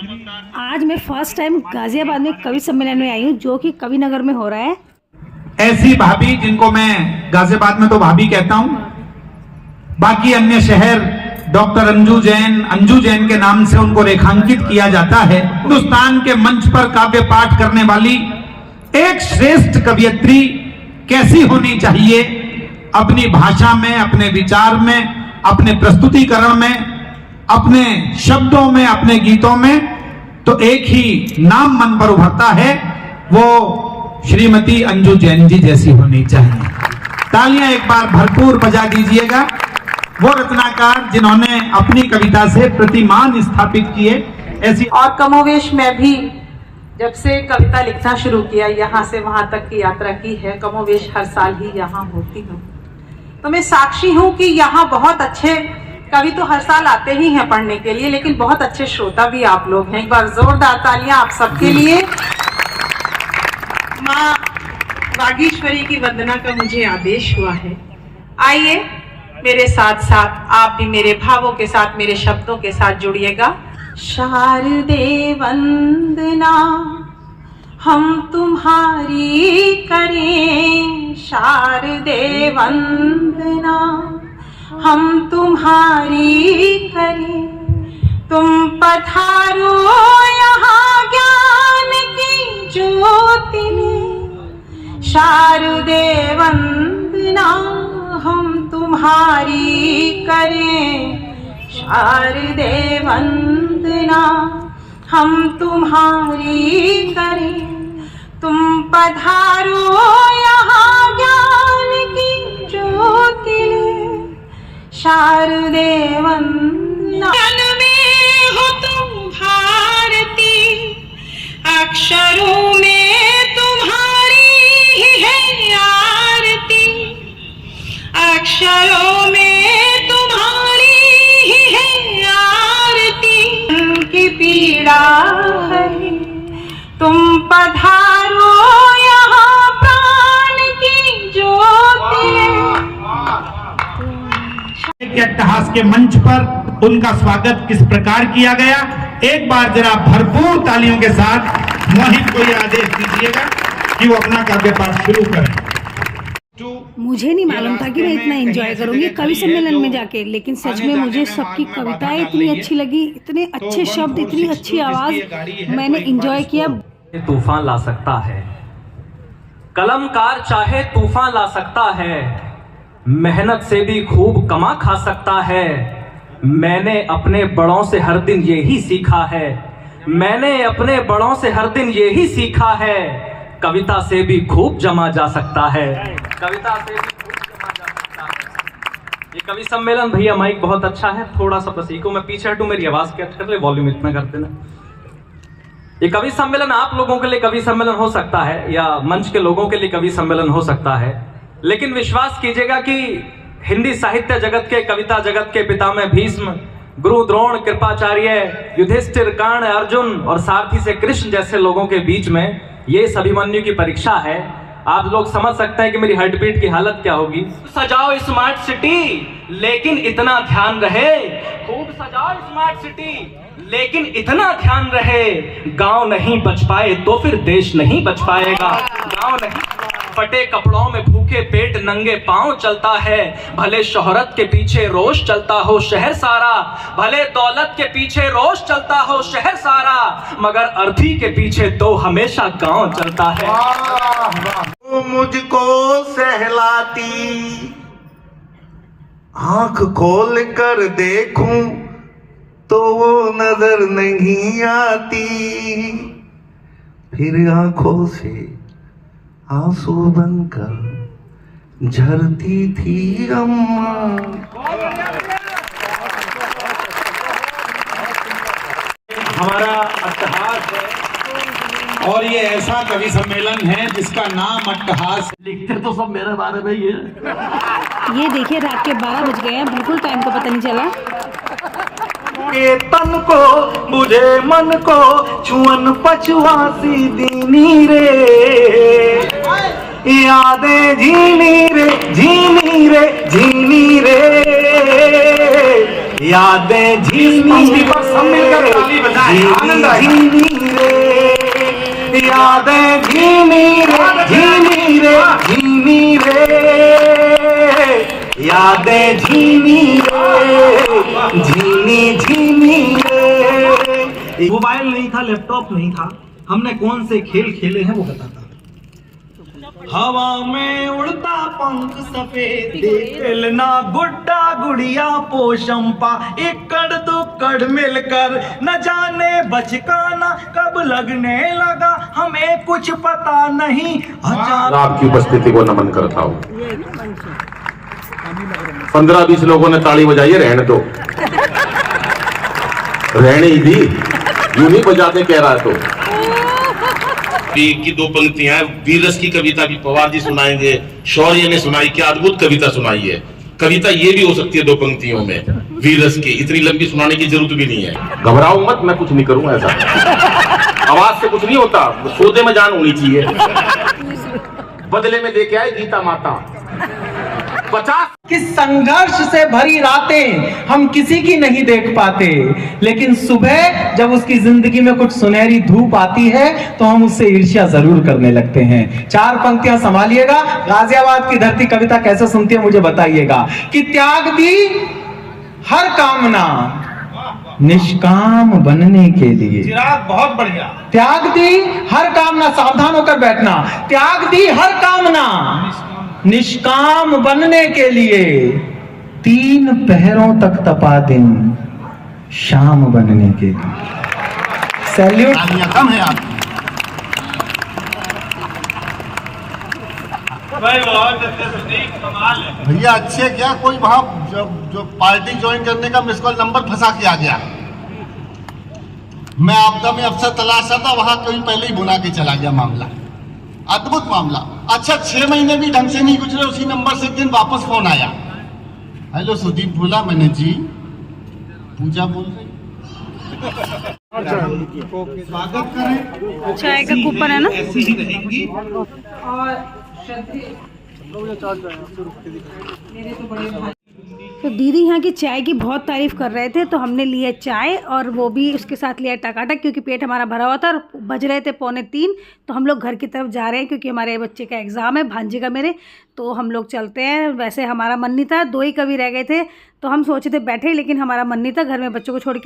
आज मैं first time Ghaziabad में कवि सम्मेलन में आई हूँ, जो कि कवि नगर में हो रहा है। ऐसी भाभी जिनको मैं गाजियाबाद में तो भाभी कहता हूं, बाकी अन्य शहर डॉक्टर अंजू जैन के नाम से उनको रेखांकित किया जाता है। हिंदुस्तान के मंच पर काव्य पाठ करने वाली एक श्रेष्ठ कवियत्री कैसी होनी चाहिए, अपनी भाषा में, अपने विचार में, अपने प्रस्तुतिकरण में, अपने शब्दों में, अपने गीतों में, तो एक ही नाम मन पर उभरता है, वो श्रीमती अंजू जैन जी जैसी होनी चाहिए। तालियां एक बार भरपूर बजा दीजिएगा। वो रत्नाकार जिन्होंने अपनी कविता से प्रतिमान स्थापित किए। ऐसी और कमोवेश में भी जब से कविता लिखना शुरू किया, यहाँ से वहां तक की यात्रा की है, कमोवेश हर साल ही यहाँ होती हूँ, तो मैं साक्षी हूँ कि यहाँ बहुत अच्छे कवि तो हर साल आते ही हैं पढ़ने के लिए, लेकिन बहुत अच्छे श्रोता भी आप लोग हैं। एक बार जोरदार तालियां आप सबके लिए। माँ वागीश्वरी की वंदना का मुझे आदेश हुआ है। आइए मेरे साथ साथ आप भी मेरे भावों के साथ, मेरे शब्दों के साथ जुड़िएगा। शारदे वंदना हम तुम्हारी करें, शारदे वंदना हम तुम्हारी करें, तुम पधारो यहाँ ज्ञान की ज्योति में, शारदे वंदना हम तुम्हारी करें, शारदे वंदना हम तुम्हारी करें, तुम पधारो यहाँ ज्ञान की ज्योति में, शारदे वंदना। जन में हो तुम भारती, अक्षरों में तुम्हारी ही है आरती, अक्षरों में तुम्हारी ही है आरती, उनकी पीड़ा है, तुम पधारो यहाँ प्राण की ज्योति में। के अट्टहास के मंच पर उनका स्वागत किस प्रकार किया गया, एक बार जरा भरपूर तालियों के साथ मोहित को यह आदेश दीजिएगा कि वो अपना काव्य पाठ शुरू करें। मुझे नहीं मालूम था कि मैं इतना एंजॉय करूंगी कवि सम्मेलन में जाके, लेकिन सच में मुझे सबकी कविताएं इतनी अच्छी लगी, इतने अच्छे शब्द, इतनी अच्छी आवाज, मैंने एंजॉय किया। तूफान ला सकता है, कलमकार चाहे तूफान ला सकता है, मेहनत से भी खूब कमा खा सकता है। मैंने अपने बड़ों से हर दिन यही सीखा है, मैंने अपने बड़ों से हर दिन यही सीखा है, कविता से भी खूब जमा जा सकता है, कविता से भी खूब जमा जा सकता है। ये कवि सम्मेलन भैया माइक बहुत अच्छा है, थोड़ा सा बस इको में पीछे हटूं, मेरी आवाज क्या कर ले, वॉल्यूम इतना कर देना। ये कवि सम्मेलन आप लोगों के लिए कवि सम्मेलन हो सकता है, या मंच के लोगों के लिए कवि सम्मेलन हो सकता है, लेकिन विश्वास कीजिएगा कि हिंदी साहित्य जगत के, कविता जगत के पितामह भीष्म, गुरु द्रोण, कृपाचार्य, युधिष्ठिर, कर्ण, अर्जुन और सारथी से कृष्ण जैसे लोगों के बीच में ये अभिमन्यु की परीक्षा है। आप लोग समझ सकते हैं कि मेरी हार्ट बीट की हालत क्या होगी। सजाओ स्मार्ट सिटी, लेकिन इतना ध्यान रहे, खूब सजाओ स्मार्ट सिटी, लेकिन इतना ध्यान रहे, गांव नहीं बच पाए तो फिर देश नहीं बच पाएगा। गांव नहीं, फटे कपड़ों में भूखे पेट नंगे पांव चलता है, भले शोहरत के पीछे रोष चलता हो शहर सारा, भले दौलत के पीछे रोष चलता हो शहर सारा, मगर अर्थी के पीछे तो हमेशा गांव चलता है। वो मुझको सहलाती, आंख खोल कर देखूं तो वो नजर नहीं आती, फिर आंखों से आंसू बनकर झरती थी अम्मा। हमारा अट्टहास है और ये ऐसा कवि सम्मेलन है जिसका नाम अट्टहास। लिखते तो सब मेरे बारे में ही है। ये देखिए रात के 12 बज गए हैं, बिल्कुल टाइम का पता नहीं चला। ये तन को बुझे मन को छुअन पछुआसी दीनी रे, यादें झीनी रे झीनी रे झीनी रे, यादें झीनी पंक्ति पर सब मिलकर ताली बजाएं, आनंद आएगा। झीनी रे, यादें झीनी रे, झीनी रे, झीनी रे, यादें झीनी रे, झीनी झीनी रे। मोबाइल नहीं था, लैपटॉप नहीं था, हमने कौन से खेल खेले हैं वो बताता। हवा में उड़ता पंख सफेद, खेलना गुड्डा गुड़िया पोशंपा, एकड़ दुक्कड़ मिलकर न जाने बचकाना कब लगने लगा हमें कुछ पता नहीं। अचानक आपकी उपस्थिति को नमन करता हूँ। 15-20 लोगों ने ताली बजाई है, रहने दो, रहने ही दी, यूं नहीं बजाते कह रहा है तो। की 2 पंक्तियां हैं, वीररस की कविता भी पवार जी सुनाएंगे, शौर्य ने सुनाई, क्या अद्भुत कविता सुनाई है। कविता ये भी हो सकती है 2 पंक्तियों में, वीररस की, इतनी लंबी सुनाने की जरूरत भी नहीं है। घबराओ मत, मैं कुछ नहीं करूंगा ऐसा, आवाज से कुछ नहीं होता, सौदे में जान होनी चाहिए। बदले में लेके आए गीता माता 50। किस संघर्ष से भरी रातें हम किसी की नहीं देख पाते, लेकिन सुबह जब उसकी जिंदगी में कुछ सुनहरी धूप आती है तो हम उससे ईर्ष्या जरूर करने लगते हैं। 4 पंक्तियां संभालिएगा। गाजियाबाद की धरती कविता कैसे सुनती है मुझे बताइएगा। कि त्याग दी हर कामना निष्काम बनने के लिए, चिराग बहुत बढ़िया। त्याग दी हर कामना, सावधान होकर बैठना, त्याग दी हर कामना निष्काम बनने के लिए, 3 पहरों तक तपा दिन शाम बनने के लिए। सैल्यूट। कम है आपकी। भैया अच्छे क्या, कोई वहां जो पार्टी ज्वाइन करने का मिस कॉल नंबर फंसा के आ गया। मैं आपदा में अफसर तलाश था, वहां कहीं पहले ही बुला के चला गया मामला। अद्भुत मामला। अच्छा 6 महीने भी ढंग से नहीं गुजरे, उसी नंबर से एक दिन वापस फोन आया। हेलो सुदीप बोला, मैंने जी पूजा बोल रही। स्वागत करें। चाय का कूपन है ना। ऐसी ही रहेंगी। और श्रद्धेय मेरे तो बड़े भाई तो दीदी यहाँ की चाय की बहुत तारीफ़ कर रहे थे, तो हमने लिया चाय और वो भी उसके साथ लिया टकाटक, क्योंकि पेट हमारा भरा हुआ था और बज रहे थे 2:45। तो हम लोग घर की तरफ जा रहे हैं क्योंकि हमारे बच्चे का एग्ज़ाम है, भांजे का मेरे, तो हम लोग चलते हैं। वैसे हमारा मन नहीं था, 2 ही कवि रह गए थे, तो हम सोचे थे बैठे, लेकिन हमारा मन नहीं था घर में बच्चों को छोड़ के।